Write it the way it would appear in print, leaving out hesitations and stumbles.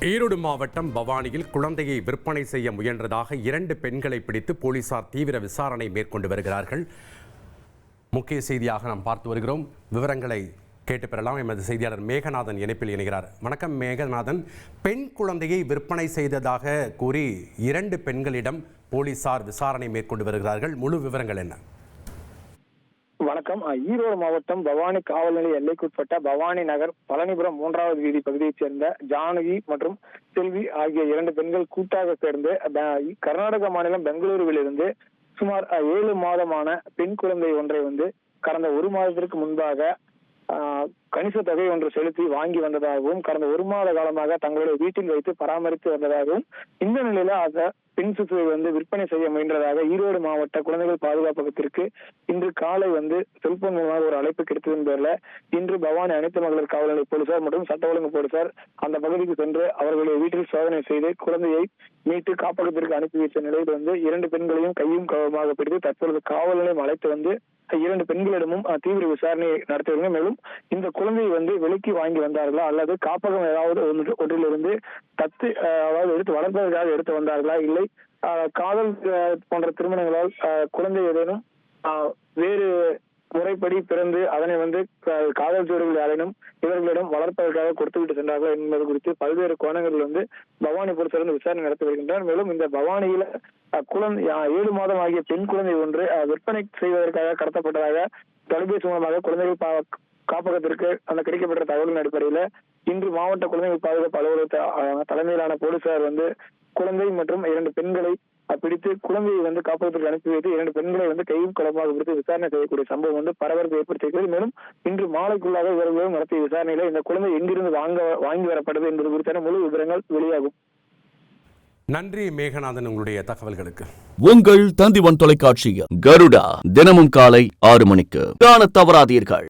ஈரோடு மாவட்டம் பவானியில் குழந்தையை விற்பனை செய்ய முயன்றதாக 2 பெண்களை பிடித்து போலீசார் தீவிர விசாரணை மேற்கொண்டு வருகிறார்கள். முக்கிய செய்தியாக நாம் பார்த்து வருகிறோம். விவரங்களை கேட்டு பெறலாம். எமது செய்தியாளர் மேகநாதன் இணைப்பில் இணைகிறார். வணக்கம் மேகநாதன். பெண் குழந்தையை விற்பனை செய்ததாக கூறி 2 பெண்களிடம் போலீசார் விசாரணை மேற்கொண்டு வருகிறார்கள். முழு விவரங்கள் என்ன? வணக்கம். ஈரோடு மாவட்டம் பவானி காவல் நிலைய எல்லைக்குட்பட்ட பவானி நகர் பழனிபுரம் 3வது வீதி பகுதியைச் சேர்ந்த ஜானகி மற்றும் செல்வி ஆகிய 2 பெண்கள் கூட்டாக சேர்ந்து கர்நாடக மாநிலம் பெங்களூருவிலிருந்து சுமார் 7 மாதமான பெண் குழந்தை ஒன்றை கடந்த 1 மாதத்திற்கு முன்பாக கணிச தொகை ஒன்று செலுத்தி வாங்கி வந்ததாகவும் கடந்த 1 மாத காலமாக தங்களுடைய வீட்டில் வைத்து பராமரித்து வந்ததாகவும் இந்த நிலையில அந்த பெண் சிசுவை விற்பனை செய்ய முயன்றதாக ஈரோடு மாவட்ட குழந்தைகள் பாதுகாப்பகத்திற்கு இன்று காலை செல்போன் மூலமாக ஒரு அழைப்பு கிடைத்ததன் பேர்ல இன்று பவானி அனைத்து மகளிர் காவல் நிலைய போலீசார் மற்றும் சட்ட ஒழுங்கு போலீசார் அந்த பகுதிக்கு சென்று அவர்களுடைய வீட்டில் சோதனை செய்து குழந்தையை மீட்டு காப்பகத்திற்கு அனுப்பி வைத்த நிலையில் 2 பெண்களையும் கையும் களவுமாக பிடித்து தற்பொழுது காவல் நிலையம் அழைத்து 2 பெண்களிடமும் தீவிர விசாரணை நடத்துவீங்க. மேலும் இந்த குழந்தையை விலைக்கு வாங்கி வந்தார்களா அல்லது காப்பகம் ஏதாவது ஒன்றிலிருந்து தத்து அதாவது எடுத்து வளர்ப்பதற்காக எடுத்து வந்தார்களா, இல்லை காதல் போன்ற திருமணங்களால் குழந்தை ஏதேனும் வேறு முறைப்படி பிறந்து அதனை காதல் ஜோடிகள் யாரேனும் இவர்களிடம் வளர்ப்பதற்காக கொடுத்துவிட்டு சென்றார்கள் என்பது குறித்து பல்வேறு கோணங்களில் பவானி போலீசார் விசாரணை நடத்தி வருகின்றனர். மேலும் இந்த பவானியில குழந்தை 7 மாதம் ஆகிய பெண் குழந்தை ஒன்று விற்பனை செய்வதற்காக கடத்தப்பட்டதாக தொலைபேசி மூலமாக குழந்தைகள் காப்பகத்திற்கு அந்த கிடைக்கப்பட்ட தகவலின் அடிப்படையில இன்று மாவட்ட குழந்தைகள் பாதுகாப்பு அலுவலக தலைமையிலான போலீசார் குழந்தை மற்றும் 2 பெண்களை பிடித்து குழந்தையை காப்பகத்திற்கு அனுப்பி வைத்து 2 பெண்களை கையும் களமாக பிடித்து விசாரணை செய்யக்கூடிய சம்பவம் பரபரப்பு ஏற்படுத்தியிருக்கிறது. மேலும் இன்று மாலைக்குள்ளாக இவர்களும் நடத்திய விசாரணையில இந்த குழந்தை எங்கிருந்து வாங்கி வரப்பட்டது என்பது குறித்தான முழு விவரங்கள் வெளியாகும். நன்றி மேகநாதன், உங்களுடைய தகவல்களுக்கு. உங்கள் தந்திவன் தொலைக்காட்சியில் கருடா தினமும் காலை 6 மணிக்கு காண தவறாதீர்கள்.